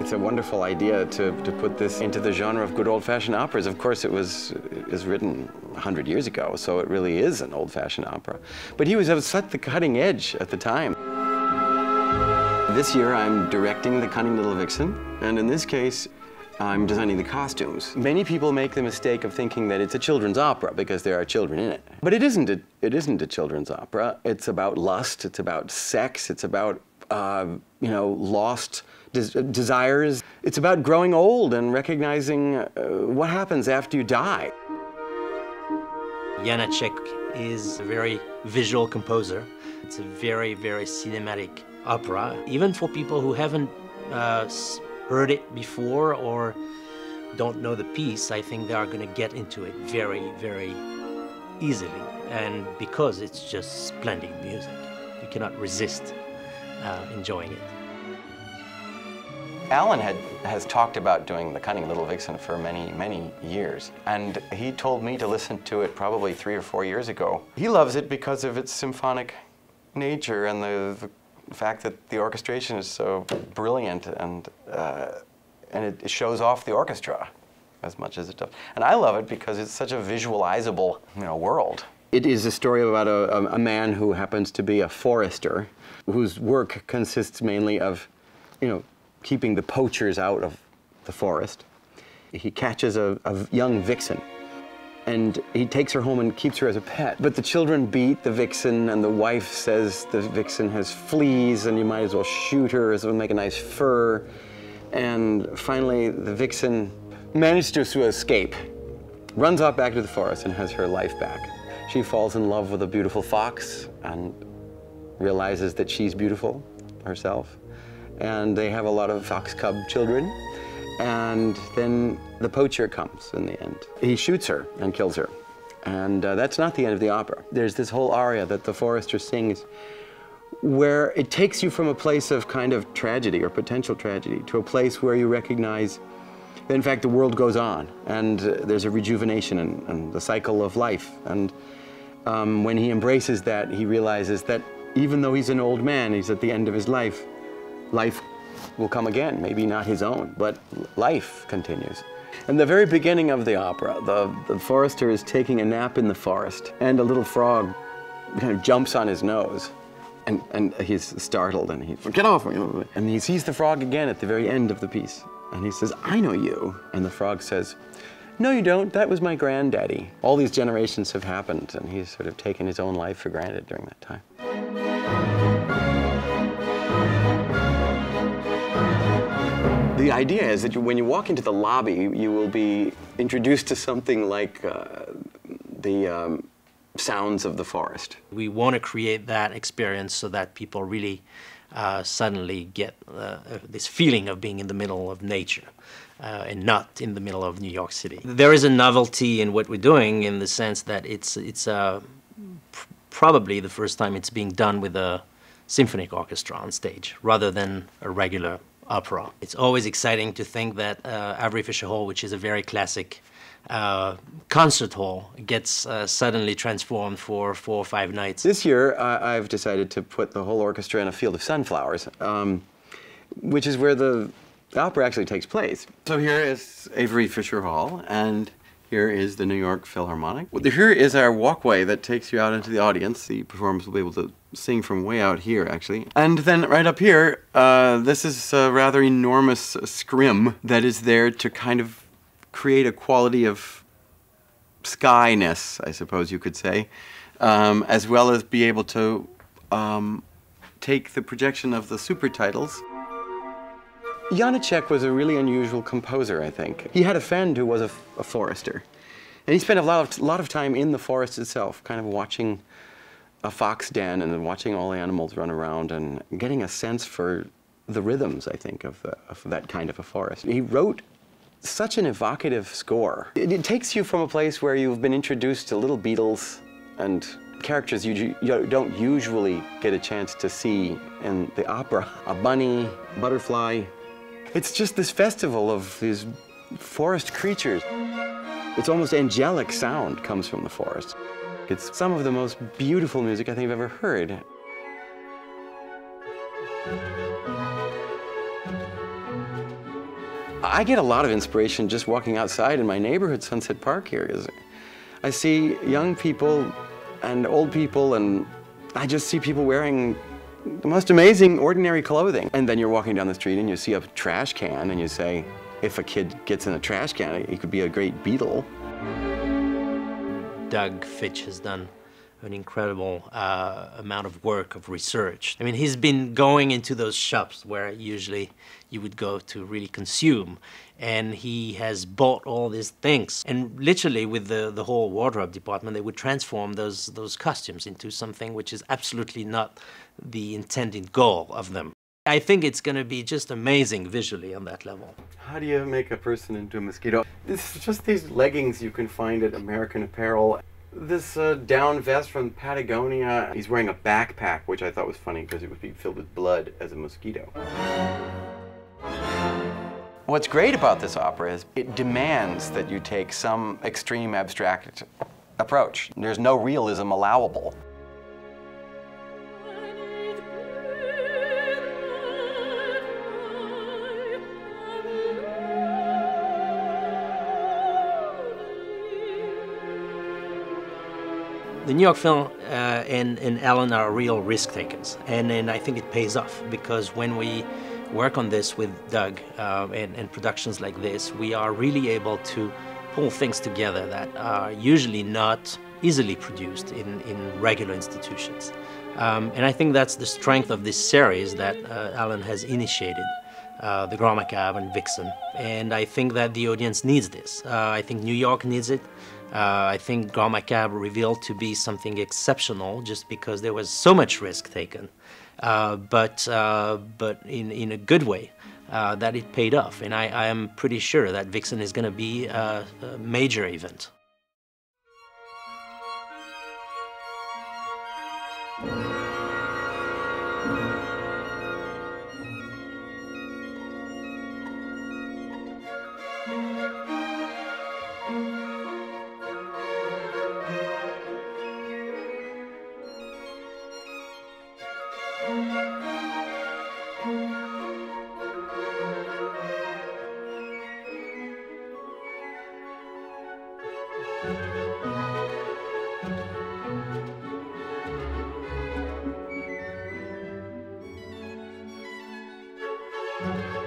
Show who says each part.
Speaker 1: It's a wonderful idea to put this into the genre of good old-fashioned operas. Of course, it was written 100 years ago, so it really is an old-fashioned opera. But he was at such the cutting edge at the time. This year, I'm directing the Cunning Little Vixen, and in this case, I'm designing the costumes. Many people make the mistake of thinking that it's a children's opera because there are children in it. But it isn't a children's opera. It's about lust, it's about sex, it's about, you know, lost desires. It's about growing old and recognizing what happens after you die.
Speaker 2: Janacek is a very visual composer. It's a very, very cinematic opera. Even for people who haven't heard it before or don't know the piece, I think they are going to get into it very, very easily. And because it's just splendid music, you cannot resist enjoying it.
Speaker 1: Alan has talked about doing the Cunning Little Vixen for many, many years, and he told me to listen to it probably 3 or 4 years ago. He loves it because of its symphonic nature and the fact that the orchestration is so brilliant, and it shows off the orchestra as much as it does. And I love it because it's such a visualizable, you know, world. It is a story about a man who happens to be a forester, whose work consists mainly of, you know, keeping the poachers out of the forest. He catches a young vixen, and he takes her home and keeps her as a pet. But the children beat the vixen, and the wife says the vixen has fleas and you might as well shoot her, as it will make a nice fur. And finally, the vixen manages to escape, runs off back to the forest and has her life back. She falls in love with a beautiful fox and realizes that she's beautiful herself. And they have a lot of fox cub children. And then the poacher comes in the end. He shoots her and kills her. And that's not the end of the opera. There's this whole aria that the forester sings where it takes you from a place of kind of tragedy or potential tragedy to a place where you recognize that in fact the world goes on and there's a rejuvenation and the cycle of life. And when he embraces that, he realizes that even though he's an old man, he's at the end of his life, life will come again, maybe not his own, but life continues. In the very beginning of the opera, the forester is taking a nap in the forest, and a little frog kind of jumps on his nose, and he's startled, and he get off me, and he sees the frog again at the very end of the piece, and he says, "I know you," and the frog says, "No, you don't. That was my granddaddy." All these generations have happened, and he's sort of taken his own life for granted during that time. The idea is that when you walk into the lobby, you will be introduced to something like the sounds of the forest.
Speaker 2: We want to create that experience so that people really suddenly get this feeling of being in the middle of nature and not in the middle of New York City. There is a novelty in what we're doing in the sense that it's probably the first time it's being done with a symphonic orchestra on stage rather than a regular opera. It's always exciting to think that Avery Fisher Hall, which is a very classic concert hall, gets suddenly transformed for 4 or 5 nights.
Speaker 1: This year, I've decided to put the whole orchestra in a field of sunflowers, which is where the opera actually takes place. So here is Avery Fisher Hall, and here is the New York Philharmonic. Here is our walkway that takes you out into the audience. The performers will be able to sing from way out here, actually. And then right up here, this is a rather enormous scrim that is there to kind of create a quality of skyness, I suppose you could say, as well as be able to take the projection of the super titles. Janacek was a really unusual composer, I think. He had a friend who was a forester, and he spent a lot of time in the forest itself, kind of watching a fox den and watching all the animals run around and getting a sense for the rhythms, I think, of that kind of a forest. He wrote such an evocative score. It takes you from a place where you've been introduced to little beetles and characters you don't usually get a chance to see in the opera. A bunny, butterfly. It's just this festival of these forest creatures. It's almost angelic sound comes from the forest. It's some of the most beautiful music I think I've ever heard. I get a lot of inspiration just walking outside in my neighborhood, Sunset Park here. I see young people and old people, and I just see people wearing the most amazing, ordinary clothing. And then you're walking down the street and you see a trash can and you say, if a kid gets in a trash can, he could be a great Beatle.
Speaker 2: Doug Fitch has done an incredible amount of work, of research. I mean, he's been going into those shops where usually you would go to really consume, and he has bought all these things. And literally with the whole wardrobe department, they would transform those costumes into something which is absolutely not the intended goal of them. I think it's going to be just amazing visually on that level.
Speaker 1: How do you make a person into a mosquito? It's just these leggings you can find at American Apparel. This down vest from Patagonia. He's wearing a backpack, which I thought was funny because it would be filled with blood as a mosquito. What's great about this opera is it demands that you take some extreme abstract approach. There's no realism allowable.
Speaker 2: The New York Film and Alan are real risk takers, and I think it pays off, because when we work on this with Doug and productions like this, we are really able to pull things together that are usually not easily produced in regular institutions. And I think that's the strength of this series that Alan has initiated, the Grand Macabre and Vixen, and I think that the audience needs this. I think New York needs it. I think Grand Macabre revealed to be something exceptional just because there was so much risk taken, but in a good way, that it paid off. And I am pretty sure that Vixen is going to be a major event. Thank you.